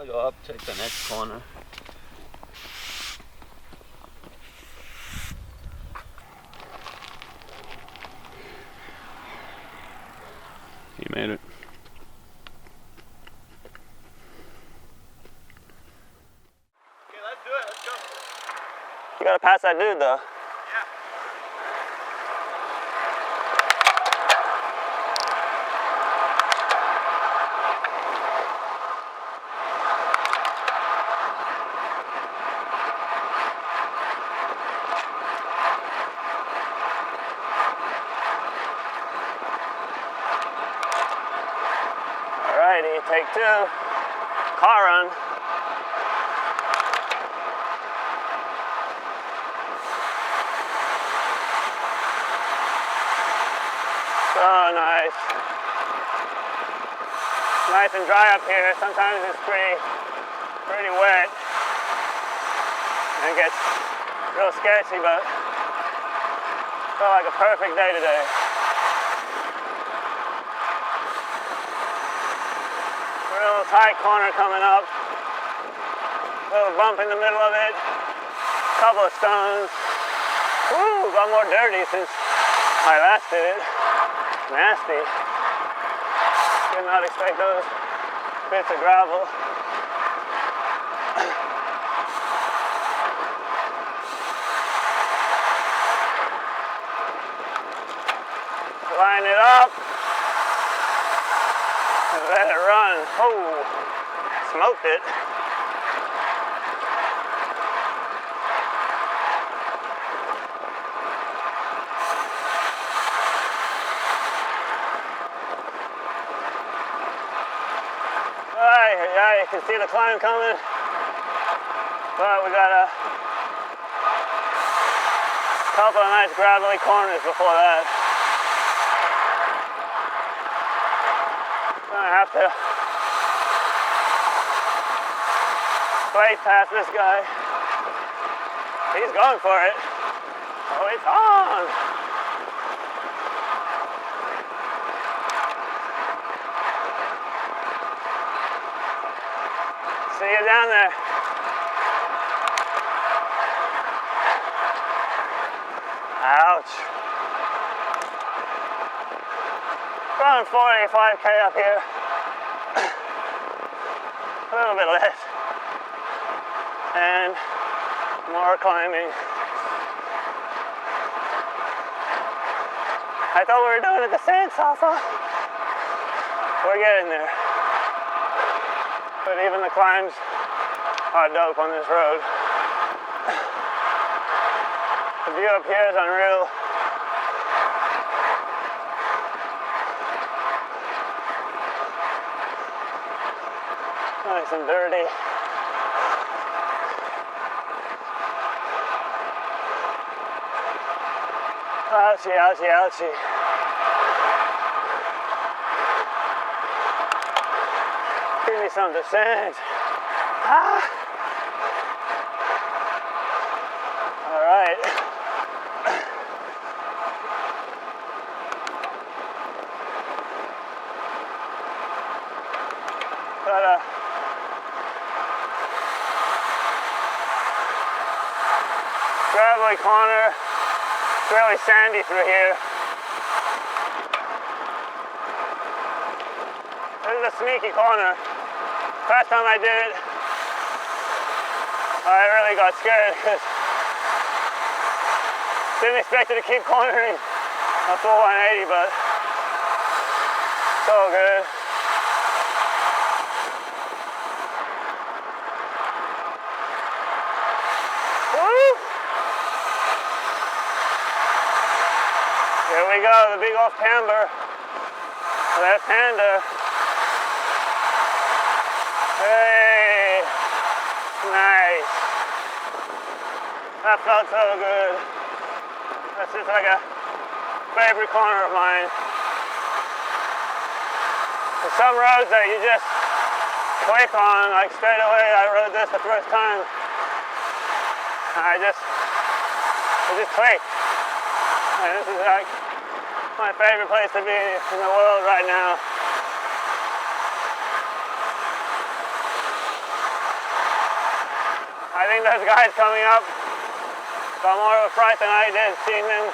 I'll go up, take the next corner. You made it. Okay, let's do it. Let's go. You gotta pass that dude though. Yeah. Alrighty, take two. Car run. So nice. Nice and dry up here. Sometimes it's pretty wet. And it gets real sketchy, but felt like a perfect day today. Real tight corner coming up. Little bump in the middle of it. Couple of stones. Woo, got more dirty since I last did it. Nasty. Did not expect those bits of gravel. Line it up. And let it run. Oh, smoked it. Yeah, you can see the climb coming, but we got a couple of nice gravelly corners before that. Gonna have to blade past this guy. He's going for it. Oh, it's on! See you down there. Ouch. Running 45k up here. A little bit less. And more climbing. I thought we were doing it the sand, Safa. We're getting there. But even the climbs are dope on this road. The view up here is unreal. Nice and dirty. Ouchie, ouchie, ouchie. Give me some descent. Ah. All right. Got a gravelly corner. It's really sandy through here. This is a sneaky corner. Last time I did it, I really got scared because didn't expect it to keep cornering a full 180, but so good. Woo! Here we go, the big old camber, left hander. Hey, nice. That felt so good. That's just like a favorite corner of mine. There's some roads that you just click on, like straight away. I rode this the first time. It just clicked. And this is like my favorite place to be in the world right now. I think those guys coming up got more of a fright than I did seeing them.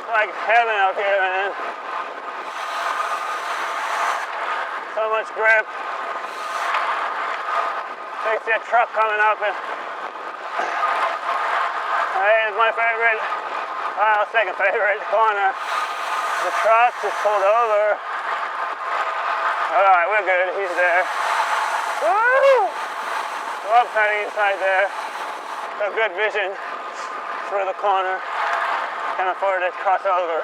It's like heaven up here, man. So much grip. Takes a truck coming up and here's my favorite, second favorite corner. The truck just pulled over. Alright, we're good, he's there. Woo! Love cutting inside there. So good vision through the corner. Can afford to cross over.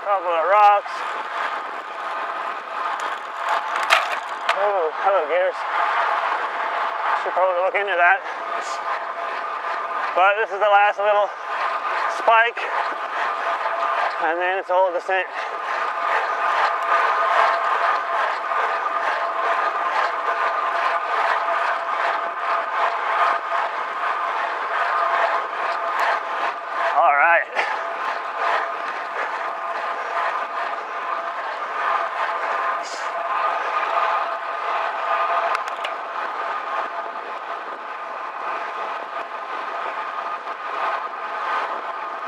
Couple of rocks. Oh, hello gears. Should probably look into that. But this is the last little spike, and then it's all descent. All right.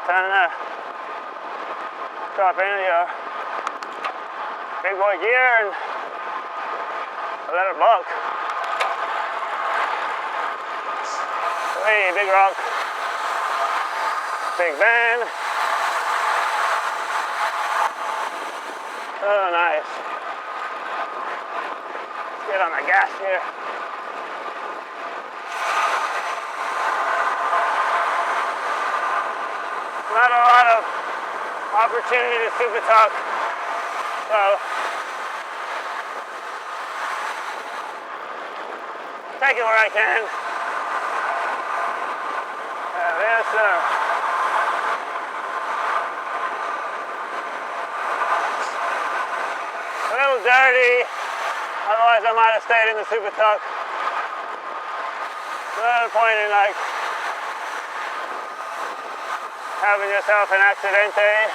Time to drop into your big boy gear and let it buck. Hey, big rock, big bend. Oh, nice. Let's get on the gas here. Not a lot of opportunity to super talk, so take it where I can. Yes, sir. A little dirty, otherwise I might have stayed in the super tuck. No point in like having yourself an accidente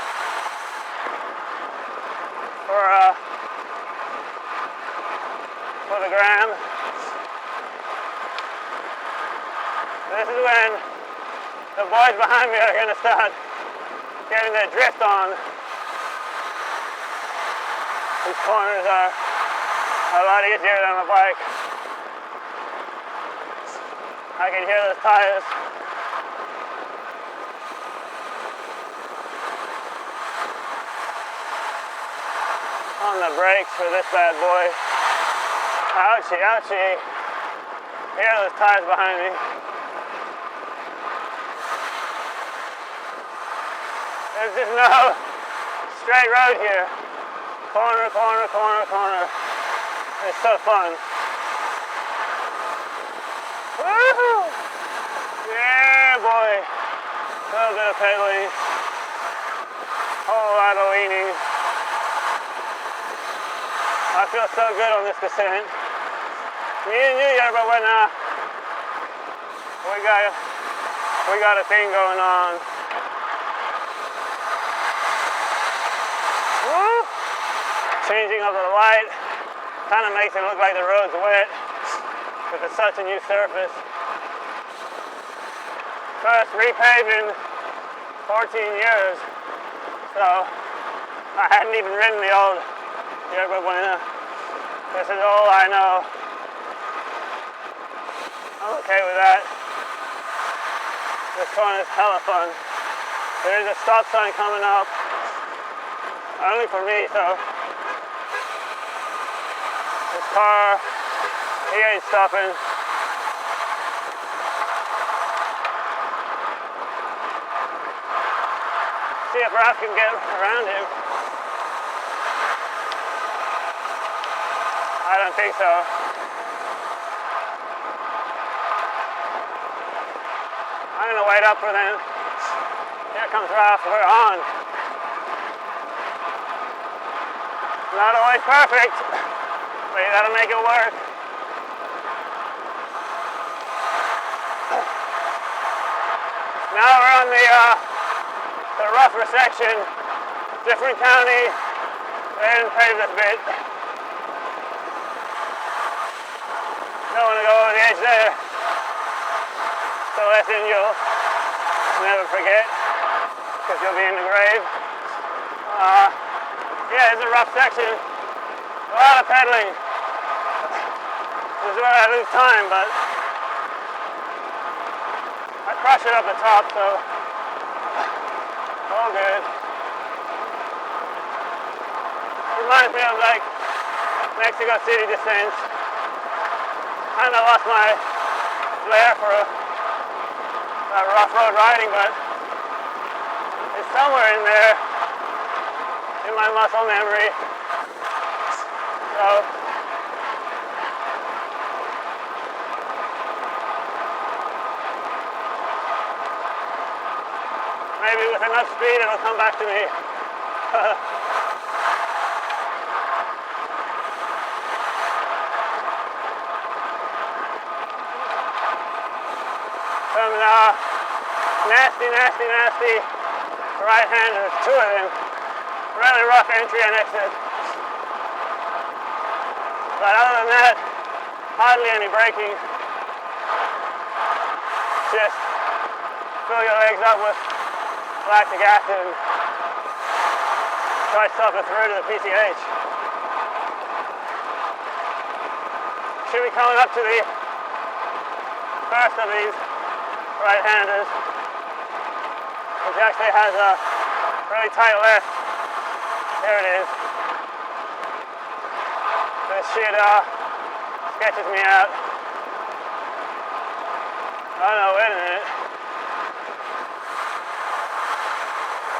for the gram. This is when the boys behind me are going to start getting their drift on. These corners are a lot easier than a bike. I can hear those tires. On the brakes for this bad boy. Ouchie, ouchie. Hear those tires behind me. There's just no straight road here. Corner, corner, corner, corner. It's so fun. Woohoo! Yeah, boy. A little bit of pedaling. Whole lot of leaning. I feel so good on this descent. Me and you, Yerba Buena. We got a thing going on. Woo! Changing of the light kind of makes it look like the road's wet because it's such a new surface. First repaving 14 years, so I hadn't even ridden the old Yerba Buena. This is all I know. I'm okay with that. This corner is hella fun. There is a stop sign coming up. Only for me, so this car, he ain't stopping. See if Raf can get around him. I don't think so. I'm gonna wait up for them. Here comes Raf, we're on. Not always perfect, but you gotta make it work. Now we're on the rougher section. different county. They didn't pave this bit. Don't want to go over the edge there. So that's in you'll never forget, because you'll be in the grave. Yeah, it's a rough section. A lot of pedaling. This is where I lose time, but I crush it up the top, so all good. Reminds me of like Mexico City descents. Kind of lost my flair for rough road riding, but it's somewhere in there in my muscle memory. So maybe with enough speed it'll come back to me. Some nasty right-handers, two of them. Really rough entry and exit. But other than that, hardly any braking. Just fill your legs up with lactic acid and try to suffer through to the PCH. Should be coming up to the first of these right-handers, which actually has a really tight left. There it is. This shit sketches me out. Oh no, wait a minute.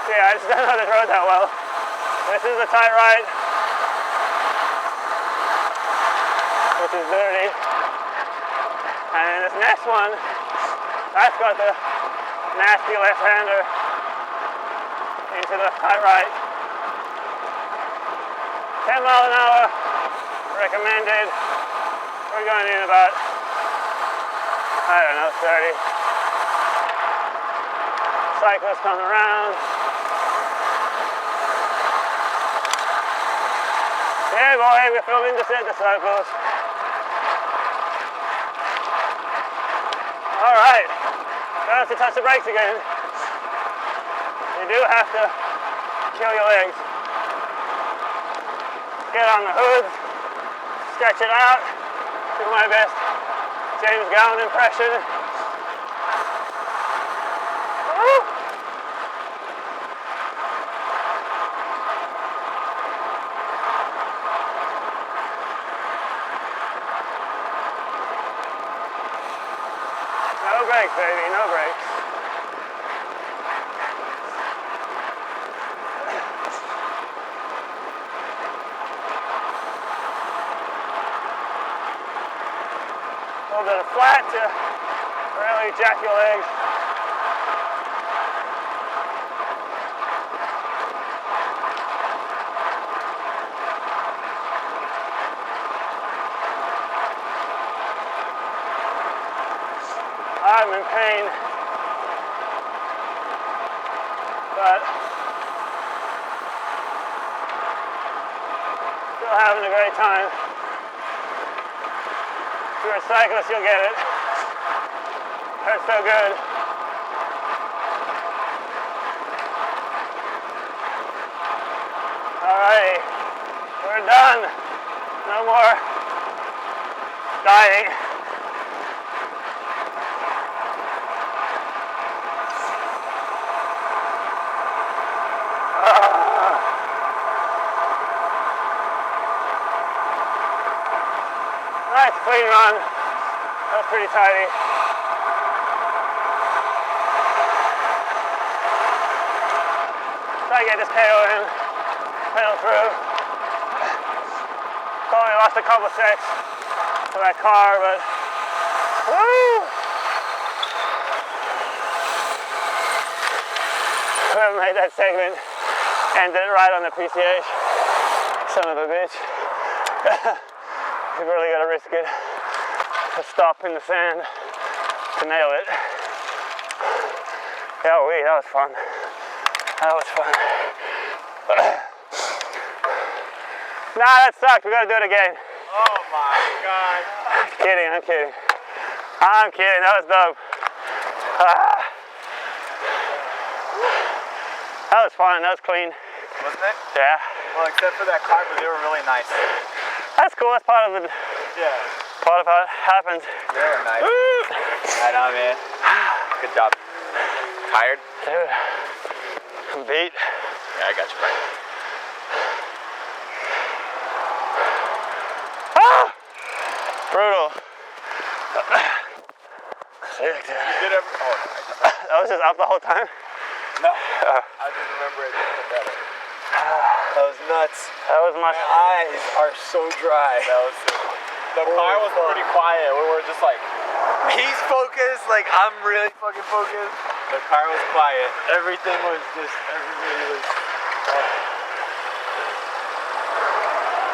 See, I just don't know this road that well. This is a tight right, which is dirty. And then this next one, that's got the nasty left-hander into the tight right. 10 miles an hour recommended. We're going in about, I don't know, 30. Cyclists coming around. Yeah, boy, we're filming the set disciples. All right, don't have to touch the brakes again. You do have to kill your legs. Get on the hood, stretch it out, do my best James Gowan impression. Woo! No brakes, baby, no brakes. A little bit of flat to really jack your legs. I'm in pain, but still having a great time. If you're a cyclist, you'll get it. Hurts so good. Alrighty, we're done. No more dying. Nice clean run. That was pretty tidy. Try to get this KO in, pedal through. Probably lost a couple sets to that car, but woo! Whoever made that segment ended it right on the PCH. Son of a bitch. You've really got to risk it to stop in the sand to nail it. Yeah, that was fun. That was fun. Nah, that sucked. We gotta do it again. Oh my god. I'm kidding. I'm kidding. That was dope. That was fun. That was clean. Wasn't it? Yeah. Well, except for that car, but they were really nice. That's cool. That's part of it. Yeah. Part of how it happens. They were nice. Right on, man. Good job. Tired? Dude, I'm beat. Yeah, I got you, Frank. Brutal. Sick, dude. You did every... Oh, no, I was just up the whole time. No. I just remember it better. That was nuts. That was my... eyes are so dry. That was... The car was pretty quiet. We were just like... He's focused, like I'm really fucking focused. The car was quiet. Everything was just... Everybody was...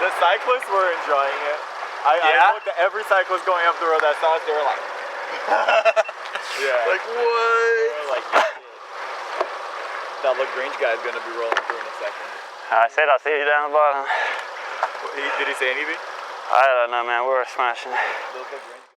The cyclists were enjoying it. I looked at every cyclist going up the road that saw us, they were like... Yeah. Like, what? They were like, yeah. That LaGrange guy's gonna be rolling through in a second. I said I'll see you down the bottom. Did he say anything? I don't know, man. We were smashing.